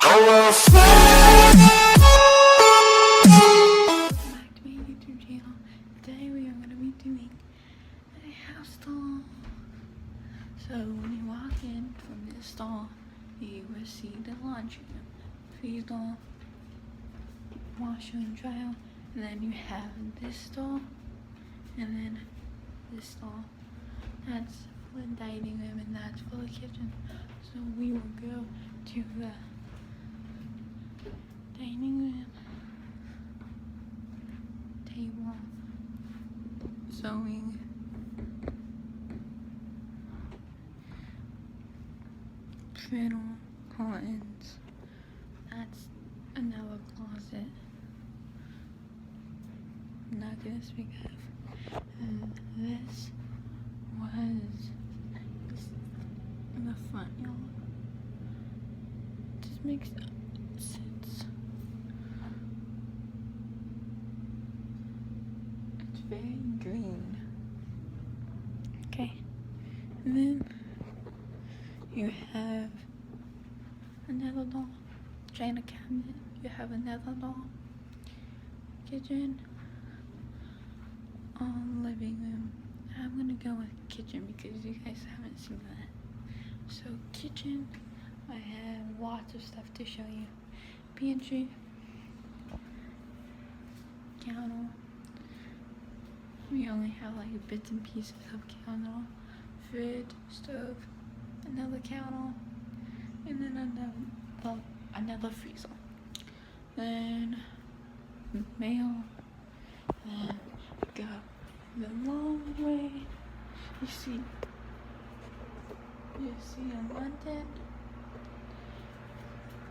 Back to my YouTube channel. Today we are going to be doing a house tour. So when you walk in from this stall, you will see the laundry room, feed stall, washer and dryer, and then you have this stall, and then this stall. That's for the dining room, and that's for the kitchen. So we will go to the dining room, table, sewing, fiddle, curtains. That's another closet. I'm not gonna speak of. And this was in the front yard. Just makes sense. It's very green. Okay. And then you have another door. China cabinet. You have another door. Kitchen. Living room. I'm gonna go with kitchen because you guys haven't seen that. So kitchen, I have lots of stuff to show you. Pantry, counter. We only have like bits and pieces of counter, fridge, stove, another counter, and then another freezer. Then mail. Then go the long way. You see a London.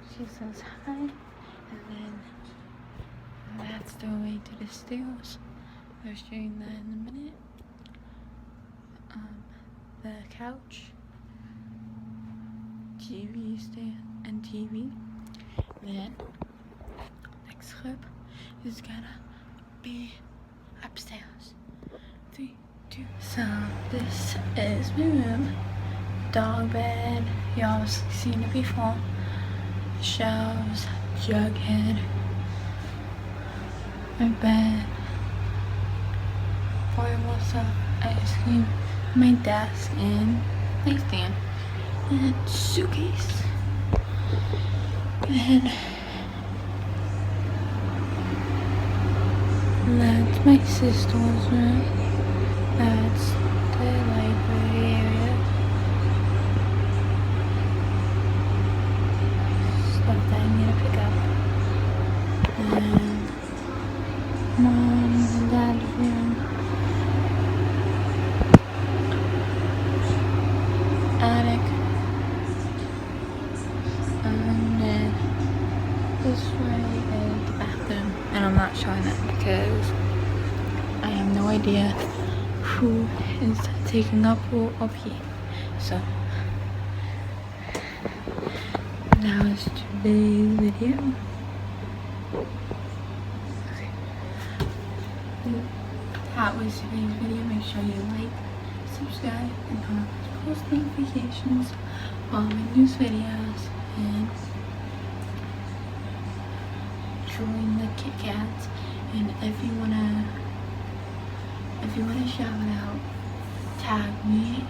She says hi, and then that's the way to the stairs. I'll show you that in a minute. The couch, TV stand, and TV. Then next clip is gonna be upstairs. 3, 2. So this is my room. Dog bed. You all seen it before. Shelves, jug head, my bed, portable stuff, ice cream, my desk, and nightstand, and suitcase, and that's my sister's room. That's the library area. Stuff that I need to pick up. And mom and dad's room. Attic. And then this way is the bathroom. And I'm not showing it because I have no idea who is taking up who up here. So that was today's video. Okay. That was today's video. Make sure you like, subscribe, and turn on post notifications on my news videos, and join the KitKats. And if you wanna shout out, tag me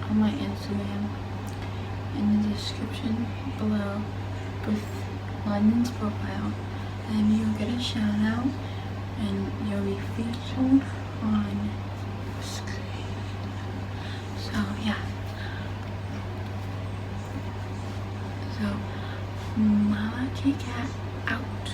on my Instagram in the description below with London's profile, and you'll get a shout out and you'll be featured on screen. So yeah. So Mama KitKat out.